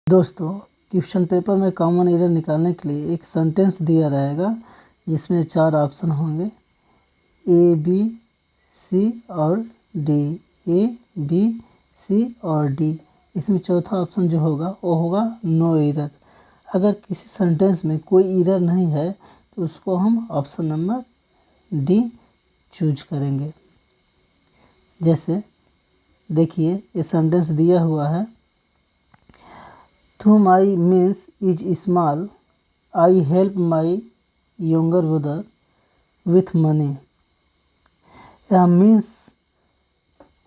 दोस्तों, question paper में common error निकालने के लिए एक सेंटेंस दिया रहेगा जिसमें 4 ऑप्शन होंगे ए, बी, सी और डी। ए, बी, सी और डी। इसमें चौथा ऑप्शन जो होगा वो होगा नो एरर। अगर किसी सेंटेंस में कोई एरर नहीं है तो उसको हम ऑप्शन नंबर डी चूज करेंगे। जैसे देखिए, ये सेंटेंस दिया हुआ है, through my means is small, I help my younger brother with money. यह मीन्स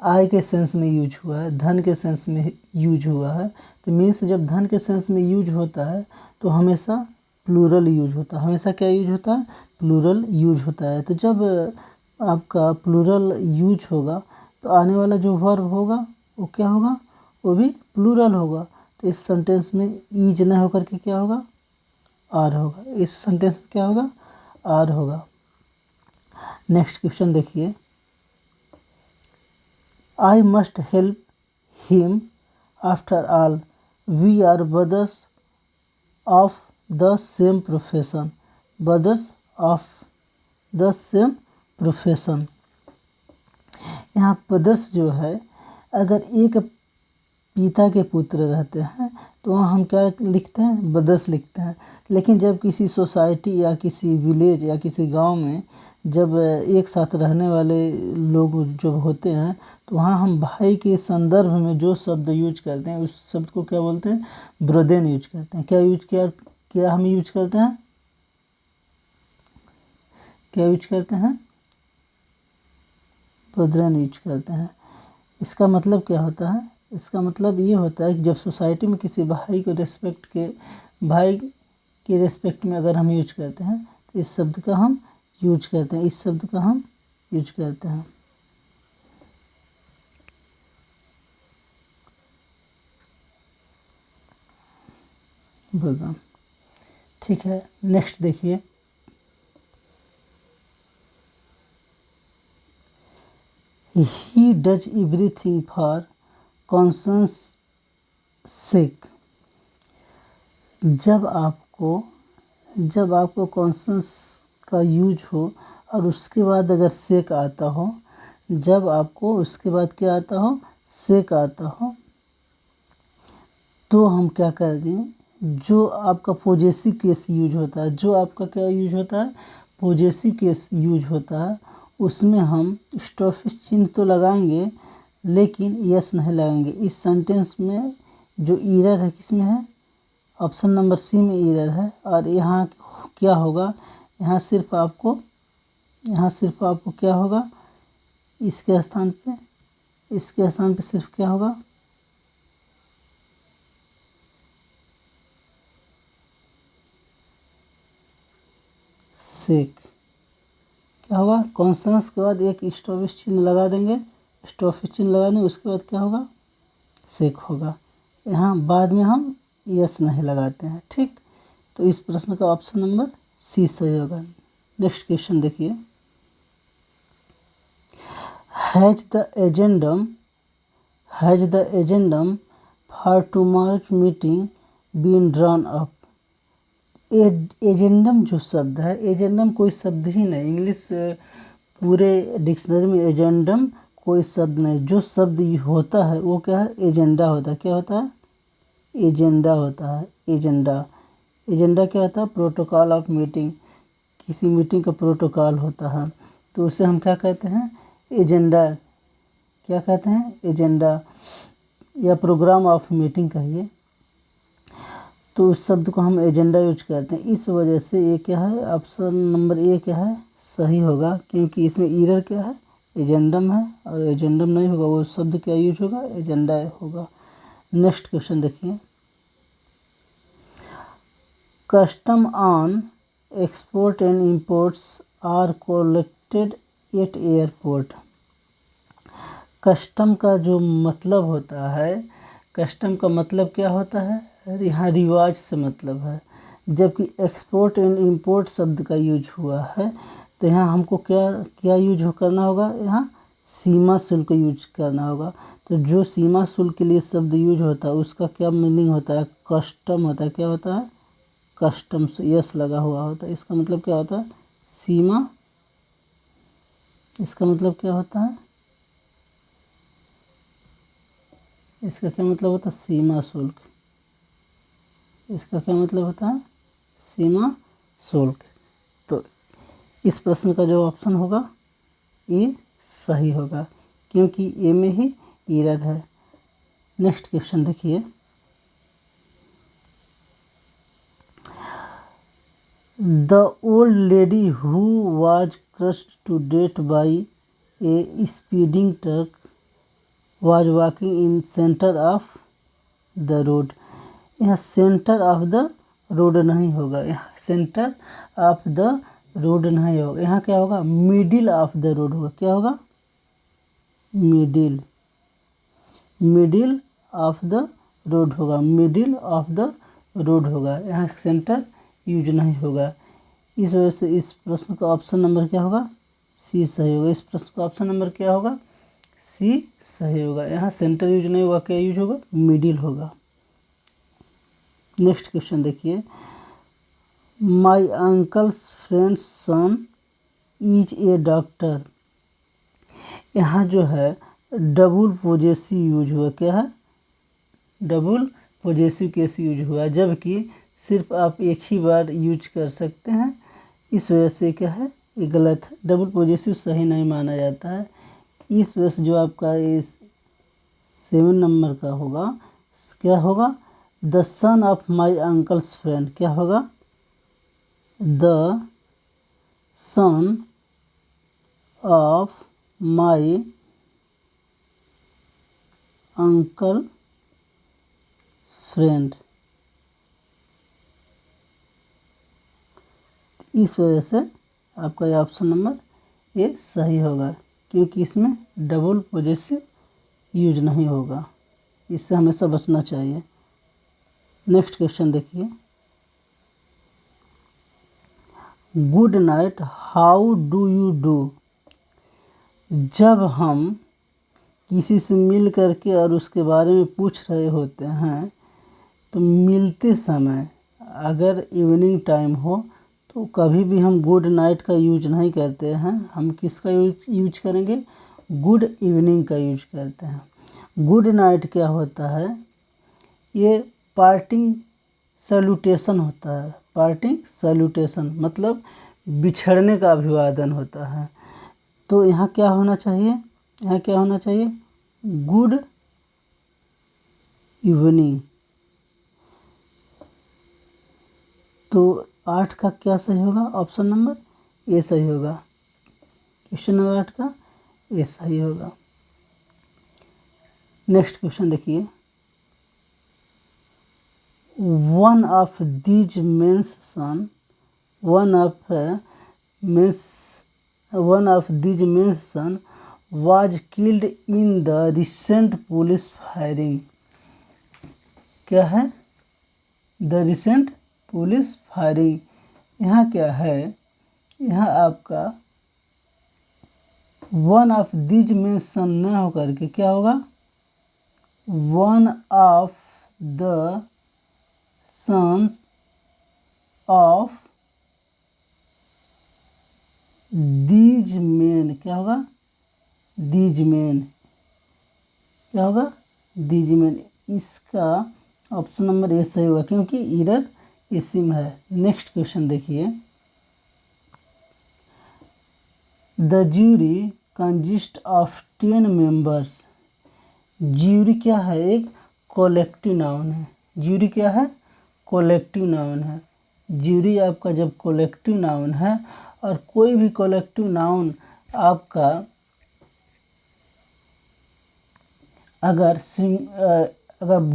आई के सेंस में यूज हुआ है, धन के सेंस में यूज हुआ है। तो मीन्स जब धन के सेंस में यूज होता है तो हमेशा प्लूरल यूज होता है। हमेशा क्या यूज होता है? प्लूरल यूज होता है। तो जब आपका प्लूरल यूज होगा तो आने वाला जो वर्ब होगा वो क्या होगा? वो भी प्लूरल होगा। तो इस सेंटेंस में ईज न होकर के क्या होगा? आर होगा। इस सेंटेंस में क्या होगा? आर होगा। नेक्स्ट क्वेश्चन देखिए, I must help him, after all we are brothers of the same profession. Brothers of the same profession. यहाँ ब्रदर्स जो है, अगर एक पिता के पुत्र रहते हैं तो वहाँ हम क्या लिखते हैं? ब्रदर्स लिखते हैं। लेकिन जब किसी सोसाइटी या किसी विलेज या किसी गांव में जब एक साथ रहने वाले लोग जब होते हैं तो वहाँ हम भाई के संदर्भ में जो शब्द यूज करते हैं उस शब्द को क्या बोलते हैं? ब्रदर यूज करते हैं। क्या हम यूज करते हैं? क्या यूज करते हैं? ब्रदर यूज करते हैं। इसका मतलब क्या होता है? इसका मतलब ये होता है कि जब सोसाइटी में किसी भाई के रेस्पेक्ट में अगर हम यूज करते हैं तो इस शब्द का हम यूज करते हैं। इस शब्द का हम यूज करते हैं। बोलता, ठीक है। नेक्स्ट देखिए, he does everything for conscience sake. जब आपको कॉन्शंस का यूज हो और उसके बाद अगर सेक आता हो, जब आपको उसके बाद क्या आता हो? सेक आता हो, तो हम क्या करेंगे? जो आपका पॉजेसिव केस यूज होता है, जो आपका क्या यूज होता है? पॉजेसिव केस यूज होता है, उसमें हम स्टॉपिश चिन्ह तो लगाएंगे लेकिन यस नहीं लगाएंगे। इस सेंटेंस में जो एरर है किसमें है? ऑप्शन नंबर सी में एरर है। और यहाँ क्या होगा? यहाँ सिर्फ आपको क्या होगा? इसके स्थान पे सिर्फ क्या होगा? सेक। क्या होगा? कॉन्सोनेंस के बाद एक स्टॉपिश चिन्ह लगा देंगे। स्टॉपिश चिन्ह लगा देंगे, उसके बाद क्या होगा? सेक होगा। यहाँ बाद में हम यस नहीं लगाते हैं। ठीक, तो इस प्रश्न का ऑप्शन नंबर सी सही होगा। नेक्स्ट क्वेश्चन देखिए, has the agendum for tomorrow's meeting been drawn up. Agendum जो शब्द है, एजेंडम कोई शब्द ही नहीं। इंग्लिश पूरे डिक्शनरी में एजेंडम कोई शब्द नहीं। जो शब्द होता है वो क्या है? एजेंडा होता है। क्या होता है? एजेंडा होता है। एजेंडा क्या होता है? Protocol of meeting. किसी मीटिंग का प्रोटोकॉल होता है तो उसे हम क्या कहते हैं? एजेंडा। क्या कहते हैं? एजेंडा या प्रोग्राम ऑफ मीटिंग कहिए, तो उस शब्द को हम एजेंडा यूज करते हैं। इस वजह से ये क्या है? ऑप्शन नंबर ए क्या है? सही होगा, क्योंकि इसमें एरर क्या है? एजेंडम है, और एजेंडम नहीं होगा वो शब्द क्या यूज होगा? एजेंडा होगा। नेक्स्ट क्वेश्चन देखिए, custom on export and imports are collected at airport. Custom का जो मतलब होता है, कस्टम का मतलब क्या होता है? यहाँ रिवाज से मतलब है। जबकि एक्सपोर्ट एंड इंपोर्ट शब्द का यूज हुआ है तो यहाँ हमको क्या यूज करना होगा? यहाँ सीमा शुल्क यूज करना होगा। तो जो सीमा शुल्क के लिए शब्द यूज होता है उसका क्या मीनिंग होता है? कस्टम होता है। क्या होता है? कस्टम से यस लगा हुआ होता है। इसका मतलब क्या होता है? सीमा। इसका मतलब क्या होता है? इसका क्या मतलब होता है? सीमा शुल्क। इसका क्या मतलब होता है? सीमा शुल्क। तो इस प्रश्न का जो ऑप्शन होगा ये सही होगा, क्योंकि ए में ही एरर है। नेक्स्ट क्वेश्चन देखिए, the old lady who was crushed to death by a speeding truck was walking in centre of the road. यहाँ सेंटर ऑफ द रोड नहीं होगा, यहाँ सेंटर ऑफ द रोड नहीं होगा, यहाँ क्या होगा? मिडिल ऑफ द रोड होगा। क्या होगा? Middle. Middle of the road होगा। मिडिल ऑफ द रोड होगा, यहाँ सेंटर यूज नहीं होगा। इस वजह से इस प्रश्न का ऑप्शन नंबर क्या होगा? सी सही होगा। इस प्रश्न का ऑप्शन नंबर क्या होगा? सी सही होगा। यहाँ सेंटर यूज नहीं होगा, क्या यूज होगा? मिडिल होगा। नेक्स्ट क्वेश्चन देखिए, my uncle's friend's son is a doctor. यहाँ जो है डबल पॉजेसिव यूज हुआ। क्या है? डबल पॉजेसिव केस यूज हुआ, जबकि सिर्फ आप एक ही बार यूज कर सकते हैं। इस वजह से क्या है? ये गलत है। डबल पॉजेसिव सही नहीं माना जाता है। इस वजह से जो आपका इस 7 नंबर का होगा, क्या होगा? The son of my uncle's friend. क्या होगा? The son of my uncle friend. इस वजह से आपका ये ऑप्शन नंबर ये सही होगा, क्योंकि इसमें डबल पॉजेसिव यूज नहीं होगा। इससे हमेशा बचना चाहिए। नेक्स्ट क्वेश्चन देखिए, good night how do you do. जब हम किसी से मिल करके और उसके बारे में पूछ रहे होते हैं, तो मिलते समय अगर इवनिंग टाइम हो तो कभी भी हम गुड नाइट का यूज नहीं करते हैं। हम किसका यूज करेंगे? गुड इवनिंग का यूज करते हैं। गुड नाइट क्या होता है? ये पार्टिंग सैल्यूटेशन होता है। पार्टिंग सैल्यूटेशन मतलब बिछड़ने का अभिवादन होता है। तो यहाँ क्या होना चाहिए? यहाँ क्या होना चाहिए? Good evening. तो 8 का क्या सही होगा? ऑप्शन नंबर ए सही होगा। क्वेश्चन नंबर 8 का ए सही होगा। नेक्स्ट क्वेश्चन देखिए, one of these men's son, one of these men's son was killed in the recent police firing. क्या है? The recent police firing. यहाँ क्या है? यहाँ आपका वन ऑफ दीज में सन न होकर के क्या होगा? One of the sons of these men. क्या होगा? These men. क्या होगा? These men. इसका ऑप्शन नंबर ए सही होगा, क्योंकि एरर इसी में है। नेक्स्ट क्वेश्चन देखिए, the jury consist of 10 members. Jury क्या है? एक कलेक्टिव नाउन है। ज्यूरी क्या है? कलेक्टिव नाउन है। ज्यूरी आपका जब कलेक्टिव नाउन है, और कोई भी कलेक्टिव नाउन आपका अगर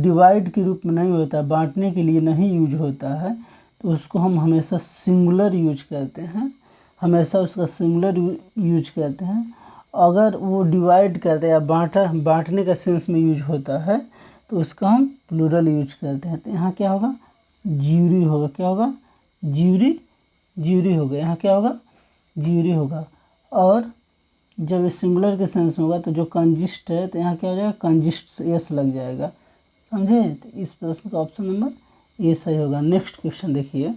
डिवाइड के रूप में नहीं होता, बांटने के लिए नहीं यूज होता है, तो उसको हम हमेशा सिंगुलर यूज करते हैं। हमेशा उसका सिंगुलर यूज करते हैं। अगर वो डिवाइड करते या बांटने का सेंस में यूज होता है, तो उसका हम प्लूरल यूज करते हैं। तो यहाँ क्या होगा? ज्यूरी होगा। क्या होगा? ज्यूरी। ज्यूरी होगा। यहाँ क्या होगा? ज्यूरी होगा। और जब ये सिंगुलर के सेंस में होगा तो जो कंजिस्ट है तो यहाँ क्या हो जाएगा, कंजिस्ट यस लग जाएगा। समझे? तो इस प्रश्न का ऑप्शन नंबर ए सही होगा। नेक्स्ट क्वेश्चन देखिए,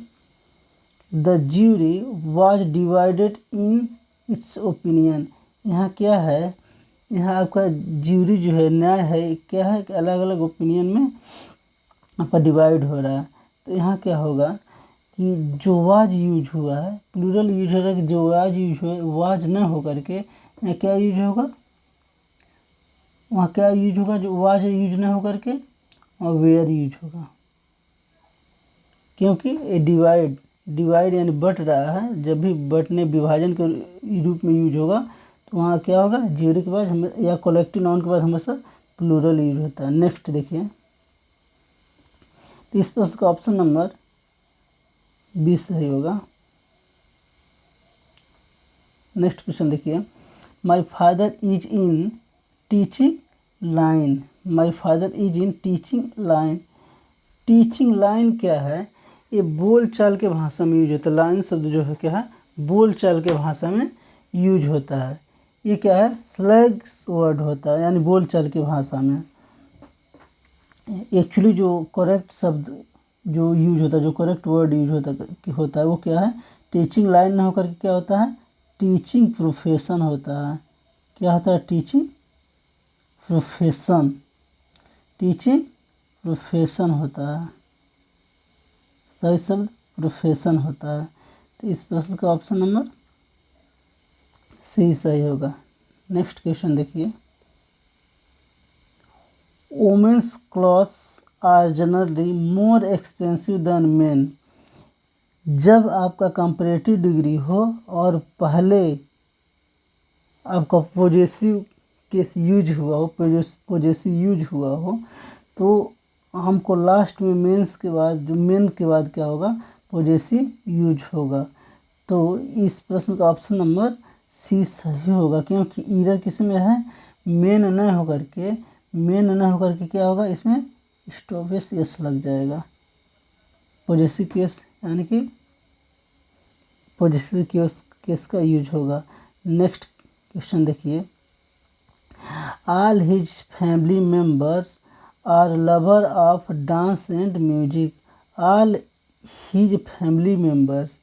the jury was divided in its opinion. यहाँ क्या है, यहाँ आपका ज्यूरी जो है, न्याय है, क्या है कि अलग अलग ओपिनियन में आपका डिवाइड हो रहा है। तो यहाँ क्या होगा कि जो वाज यूज हुआ है, प्लूरल यूज हो रहा है कि जो वाज यूज हुआ है, वाज न होकर के यहाँ क्या यूज होगा, वहाँ क्या यूज होगा, जो वाज यूज न होकर के और वेयर यूज होगा, क्योंकि ये डिवाइड यानी बट रहा है। जब भी बटने विभाजन के रूप में यूज होगा तो वहाँ क्या होगा, ज्यूरी के बाद या कलेक्टिव नाउन के बाद हमेशा प्लूरल यूज होता है। नेक्स्ट देखिए, तो इस प्रश्न का ऑप्शन नंबर 20 सही होगा। नेक्स्ट क्वेश्चन देखिए, my father is in teaching line. My father is in teaching line. Teaching line क्या है, ये बोल चाल के भाषा में यूज होता है। लाइन शब्द जो है क्या है, बोल चाल के भाषा में यूज होता है। ये क्या है, स्लैग वर्ड होता है, यानी बोल चाल की भाषा में। एक्चुअली जो करेक्ट शब्द जो यूज होता है, जो करेक्ट वर्ड यूज होता है वो क्या है, टीचिंग लाइन ना होकर के क्या होता है, टीचिंग प्रोफेशन होता है। क्या होता है, टीचिंग प्रोफेशन। टीचिंग प्रोफेशन होता है, सही शब्द प्रोफेशन होता है। तो इस प्रश्न का ऑप्शन नंबर सी सही होगा। नेक्स्ट क्वेश्चन देखिए, women's clothes are generally more expensive than men. जब आपका कंपैरेटिव डिग्री हो और पहले आपका पॉजेसिव केस यूज हुआ हो, पॉजेसिव यूज हुआ हो, तो हमको लास्ट में मेंस के बाद, जो मेन के बाद क्या होगा, पॉजेसिव यूज होगा। तो इस प्रश्न का ऑप्शन नंबर सी सही होगा, क्योंकि ईरर किस में है, मेन न होकर के क्या होगा, इसमें स्टॉपेज यस लग जाएगा। पॉजेसिव केस यानी कि पॉजेसिव केस का यूज होगा। नेक्स्ट क्वेश्चन देखिए, all his family members are lover of dance and music. All his family members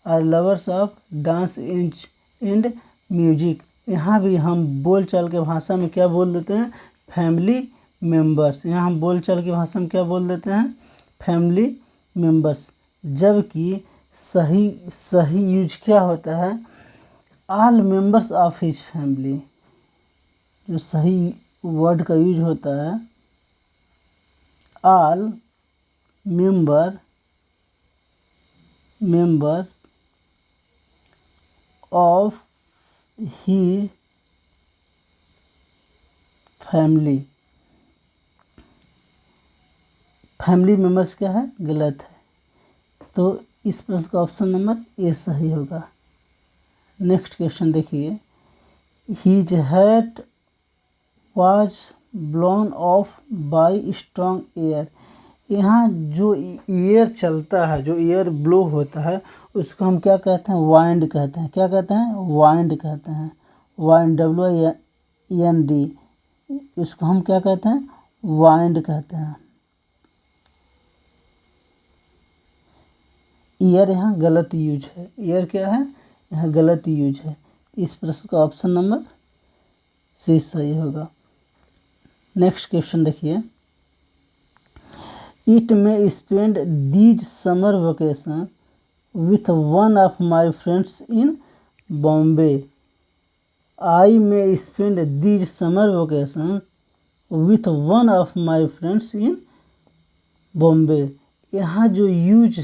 are lovers of dance and music. यहाँ भी हम बोलचाल के भाषा में क्या बोल देते हैं, फैमिली मेम्बर्स। यहाँ हम बोलचाल की भाषा में क्या बोल देते हैं, फैमिली मेम्बर्स। जबकि सही यूज क्या होता है, all members of his family. जो सही वर्ड का यूज होता है, all members of his family. Family members क्या है, गलत है। तो इस प्रश्न का ऑप्शन नंबर ए सही होगा। नेक्स्ट क्वेश्चन देखिए, his hat was blown of bye strong air. यहाँ जो एयर चलता है, जो एयर ब्लो होता है, उसको हम क्या कहते हैं, वाइंड कहते हैं। क्या कहते हैं, वाइंड कहते हैं। वाइंड, WIND, इसको हम क्या कहते हैं, वाइंड कहते हैं। ईयर यहाँ गलत यूज है। ईयर क्या है, यहाँ गलत यूज है। इस प्रश्न का ऑप्शन नंबर सी सही होगा। नेक्स्ट क्वेश्चन देखिए, it may spend these summer vacation with one of my friends in Bombay. I may spend these summer vacation with one of my friends इन बॉम्बे। यहाँ जो यूज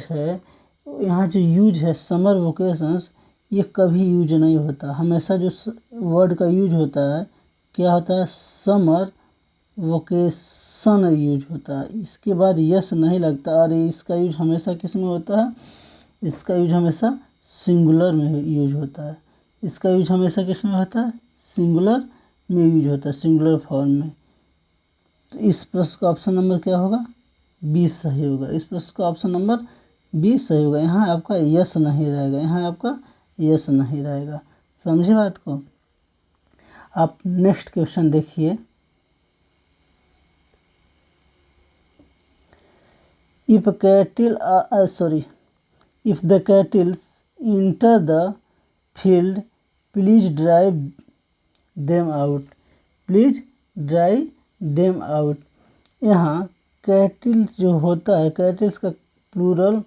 है समर वेकेशंस, ये कभी use नहीं होता। हमेशा जो वर्ड का यूज होता है क्या होता है, समर वोकेशन यूज होता है। इसके बाद यस नहीं लगता, और इसका यूज हमेशा किस में होता है, इसका यूज हमेशा सिंगुलर में यूज होता है। इसका यूज हमेशा किस में होता है, सिंगुलर में यूज होता है, सिंगुलर फॉर्म में। तो इस प्रश्न का ऑप्शन नंबर क्या होगा, 20 सही होगा। इस प्रश्न का ऑप्शन नंबर 20 सही होगा। यहाँ आपका यस नहीं रहेगा, यहाँ आपका यस नहीं रहेगा। समझे बात को। आप नेक्स्ट क्वेश्चन देखिए। If cattle if the cattle enter the field, please drive them out, please drive them out. यहाँ कैटिल जो होता है, कैटिल्स का प्लूरल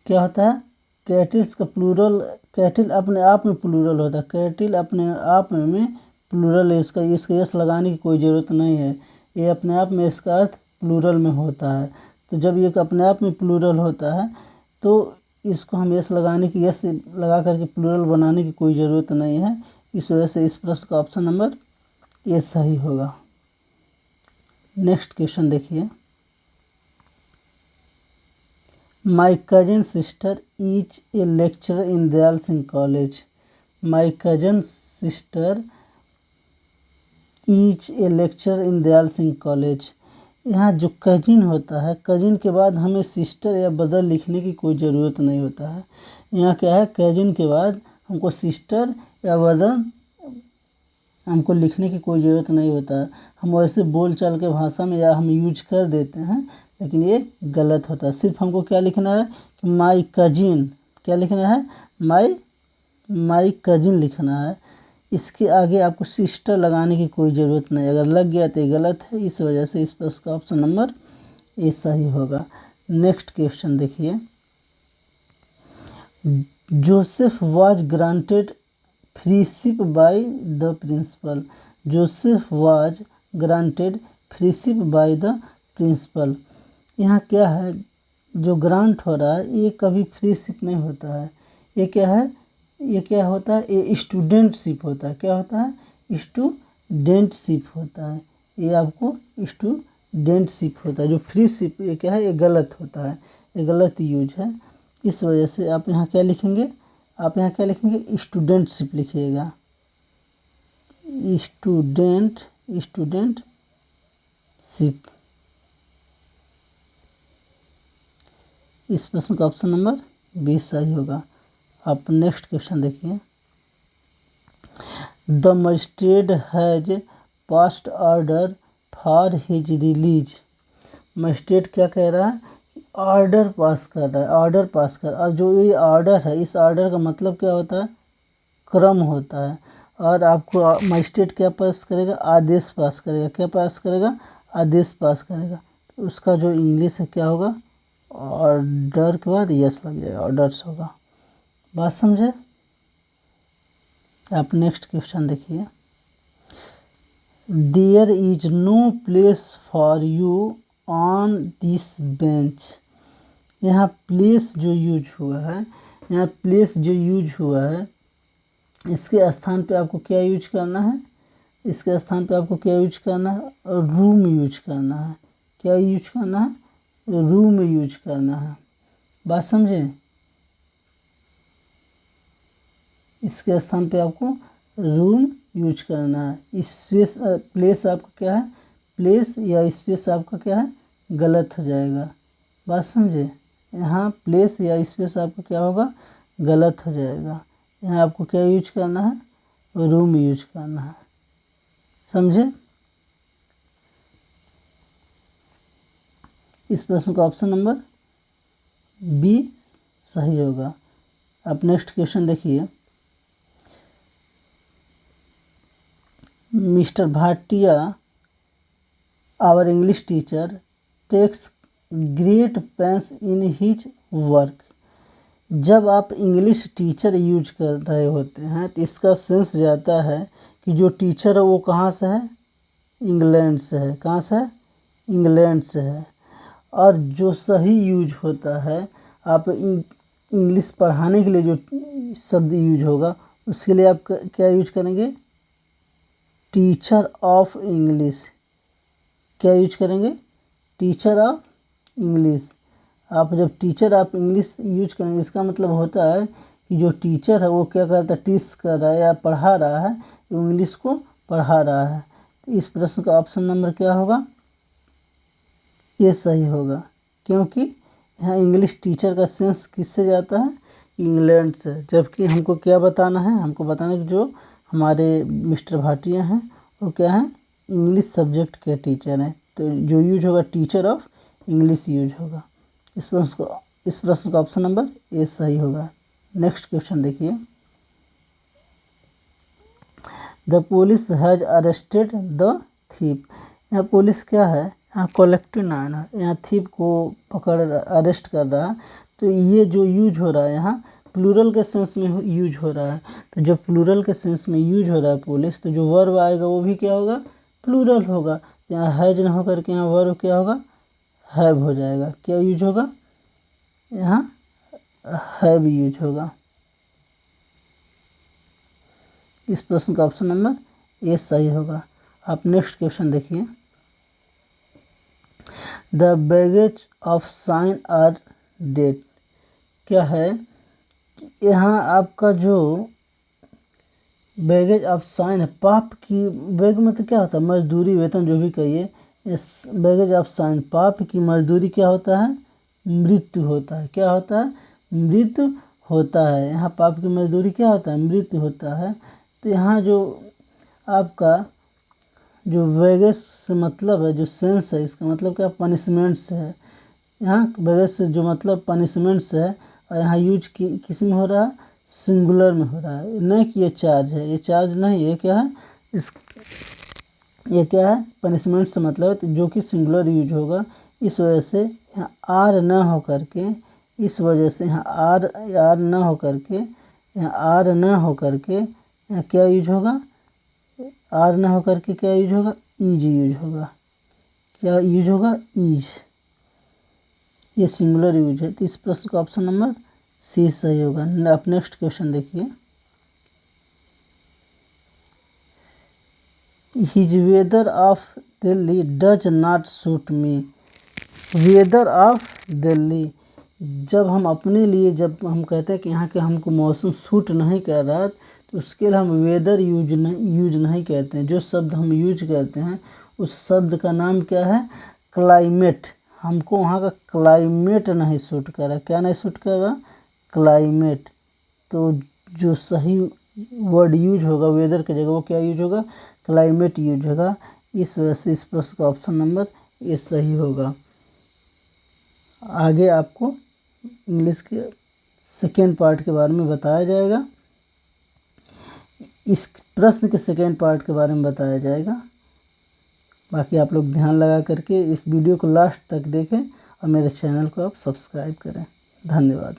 क्या होता है? कैटिल्स का प्लूरल, कैटिल अपने आप में प्लूरल होता है, कैटिल अपने आप में प्लूरल है। इसका यस लगाने की कोई ज़रूरत नहीं है, ये अपने आप में इसका अर्थ प्लूरल में होता है। तो जब ये अपने आप में प्लूरल होता है तो इसको हम यस लगाने की, यस लगा करके प्लूरल बनाने की कोई ज़रूरत नहीं है। इस वजह से इस प्रश्न का ऑप्शन नंबर ये सही होगा। नेक्स्ट क्वेश्चन देखिए। My cousin sister is a lecturer in Dayal Singh college. My cousin sister is a lecturer in Dayal Singh college. यहाँ जो कजिन होता है, कजिन के बाद हमें सिस्टर या ब्रदर लिखने की कोई ज़रूरत नहीं होता है। यहाँ क्या है, कजिन के बाद हमको सिस्टर या ब्रदर हमको लिखने की कोई ज़रूरत नहीं होता है। हम वैसे बोल चाल के भाषा में या हम यूज कर देते हैं, लेकिन ये गलत होता है। सिर्फ हमको क्या लिखना है कि माई कजिन, क्या लिखना है? माई कजिन लिखना है। इसके आगे आपको सिस्टर लगाने की कोई ज़रूरत नहीं, अगर लग गया तो ये गलत है। इस वजह से इस प्रश्न का ऑप्शन नंबर ए सही होगा। नेक्स्ट क्वेश्चन देखिए। Joseph was granted freeship by the principal. Joseph was granted freeship by the principal. यहाँ क्या है, जो ग्रांट हो रहा है ये कभी फ्रीशिप नहीं होता है। ये क्या है, ये क्या होता है? ये स्टूडेंटशिप होता है। क्या होता है? स्टूडेंटशिप होता है। ये आपको स्टूडेंटशिप होता है। जो फ्रीशिप ये क्या है, ये गलत होता है, ये गलत यूज है। इस वजह से आप यहाँ क्या लिखेंगे? आप यहाँ क्या लिखेंगे? स्टूडेंटशिप लिखिएगा, स्टूडेंटशिप। इस प्रश्न का ऑप्शन नंबर 20 सही होगा। आप नेक्स्ट क्वेश्चन देखिए। The magistrate has passed order for his release. Magistrate क्या कह रहा है? ऑर्डर पास कर रहा है, ऑर्डर पास कर। और जो ये ऑर्डर है, इस ऑर्डर का मतलब क्या होता है? क्रम होता है। और आपको मजिस्ट्रेट क्या पास करेगा? आदेश पास करेगा। क्या पास करेगा? आदेश पास करेगा। तो उसका जो इंग्लिश है क्या होगा? ऑर्डर के बाद यस लग जाएगा, ऑर्डर्स होगा। बात समझे? आप नेक्स्ट क्वेश्चन देखिए। There is no place for you on this bench. यहाँ प्लेस जो यूज हुआ है, यहाँ प्लेस जो यूज हुआ है, इसके स्थान पे आपको क्या यूज करना है? इसके स्थान पे आपको क्या यूज करना है? रूम यूज करना है। क्या यूज करना है? रूम यूज करना है। बात समझे? इसके स्थान पे आपको रूम यूज करना है। स्पेस, प्लेस आपका क्या है? प्लेस या स्पेस आपका क्या है? गलत हो जाएगा। बात समझे? यहाँ प्लेस या स्पेस आपका क्या होगा? गलत हो जाएगा। यहाँ आपको क्या यूज करना है? रूम यूज करना है। समझे? इस प्रश्न का ऑप्शन नंबर बी सही होगा। आप नेक्स्ट क्वेश्चन देखिए। Mister Bhatia, our English teacher, takes great pains in his work. जब आप इंग्लिश टीचर यूज कर रहे होते हैं तो इसका सेंस जाता है कि जो टीचर है वो कहाँ से है? इंग्लैंड से है। कहाँ से है? इंग्लैंड से है। और जो सही यूज होता है, आप इंग्लिश पढ़ाने के लिए जो शब्द यूज होगा उसके लिए आप क्या यूज करेंगे? Teacher of English. क्या यूज करेंगे? Teacher of English. आप जब टीचर ऑफ इंग्लिश यूज करेंगे, इसका मतलब होता है कि जो टीचर है वो क्या करता है? टीच कर रहा है या पढ़ा रहा है, इंग्लिश को पढ़ा रहा है। तो इस प्रश्न का ऑप्शन नंबर क्या होगा? ये सही होगा, क्योंकि यहाँ इंग्लिश टीचर का सेंस किससे जाता है? इंग्लैंड से। जबकि हमको क्या बताना है? हमको बताना है कि जो हमारे मिस्टर भाटिया हैं वो क्या है, इंग्लिश सब्जेक्ट के टीचर हैं, तो जो यूज होगा टीचर ऑफ इंग्लिश यूज होगा। इस प्रश्न का ऑप्शन नंबर ए सही होगा। नेक्स्ट क्वेश्चन देखिए, the police has arrested the thief. यहाँ पुलिस क्या है, यहाँ कलेक्टिव नाउन है, यहाँ थीप को पकड़ अरेस्ट कर रहा है, तो ये जो यूज हो रहा है यहाँ प्लूरल के सेंस में यूज हो रहा है। तो जब प्लूरल के सेंस में यूज हो रहा है पुलिस, तो जो वर्ब आएगा वो भी क्या होगा, प्लूरल होगा। यहाँ हैज न होकर के यहाँ वर्ब क्या होगा, हैव हो जाएगा। क्या यूज होगा, यहाँ हैव यूज होगा। इस प्रश्न का ऑप्शन नंबर ए सही होगा। आप नेक्स्ट क्वेश्चन देखिए, the baggage of sign are date. क्या है, यहाँ आपका जो बैगेज ऑफ साइन है, पाप की, बैग मतलब क्या होता है, मजदूरी वेतन जो भी कहिए, इस बैगेज ऑफ साइन पाप की मजदूरी क्या होता है, मृत्यु होता है। क्या होता है, मृत्यु होता है। यहाँ पाप की मजदूरी क्या होता है, मृत्यु होता है। तो यहाँ जो आपका जो बैगेज से मतलब है, जो सेंस है, इसका मतलब क्या, पनिशमेंट से है। यहाँ बैगेज से जो मतलब पनिशमेंट से है, और यहाँ यूज किस में हो रहा है, सिंगुलर में हो रहा है, नहीं कि ये चार्ज है, ये चार्ज नहीं, ये क्या है, ये क्या है, पनिशमेंट से मतलब है, तो जो कि सिंगुलर यूज होगा। इस वजह से यहाँ आर न हो करके, इस वजह से यहाँ आर न हो करके, यहाँ आर न हो करके यहाँ क्या यूज होगा, आर न हो करके क्या यूज होगा, ईज यूज होगा। क्या यूज होगा, ईज। ये सिंगुलर यूज है। तो इस प्रश्न का ऑप्शन नंबर सी सही होगा। आप नेक्स्ट क्वेश्चन देखिए, his weather of Delhi does not suit me. Weather of Delhi, जब हम अपने लिए, जब हम कहते हैं कि यहाँ के हमको मौसम सूट नहीं कर रहा, तो उसके लिए हम वेदर यूज नहीं कहते हैं। जो शब्द हम यूज करते हैं उस शब्द का नाम क्या है, क्लाइमेट। हमको वहाँ का क्लाइमेट नहीं सूट कर रहा। क्या नहीं सूट कर रहा, क्लाइमेट। तो जो सही वर्ड यूज होगा वेदर की जगह वो क्या यूज होगा, क्लाइमेट यूज होगा। इस वजह से इस प्रश्न का ऑप्शन नंबर ए सही होगा। आगे आपको इंग्लिश के सेकेंड पार्ट के बारे में बताया जाएगा, इस प्रश्न के सेकेंड पार्ट के बारे में बताया जाएगा। बाकी आप लोग ध्यान लगा करके इस वीडियो को लास्ट तक देखें और मेरे चैनल को आप सब्सक्राइब करें। धन्यवाद।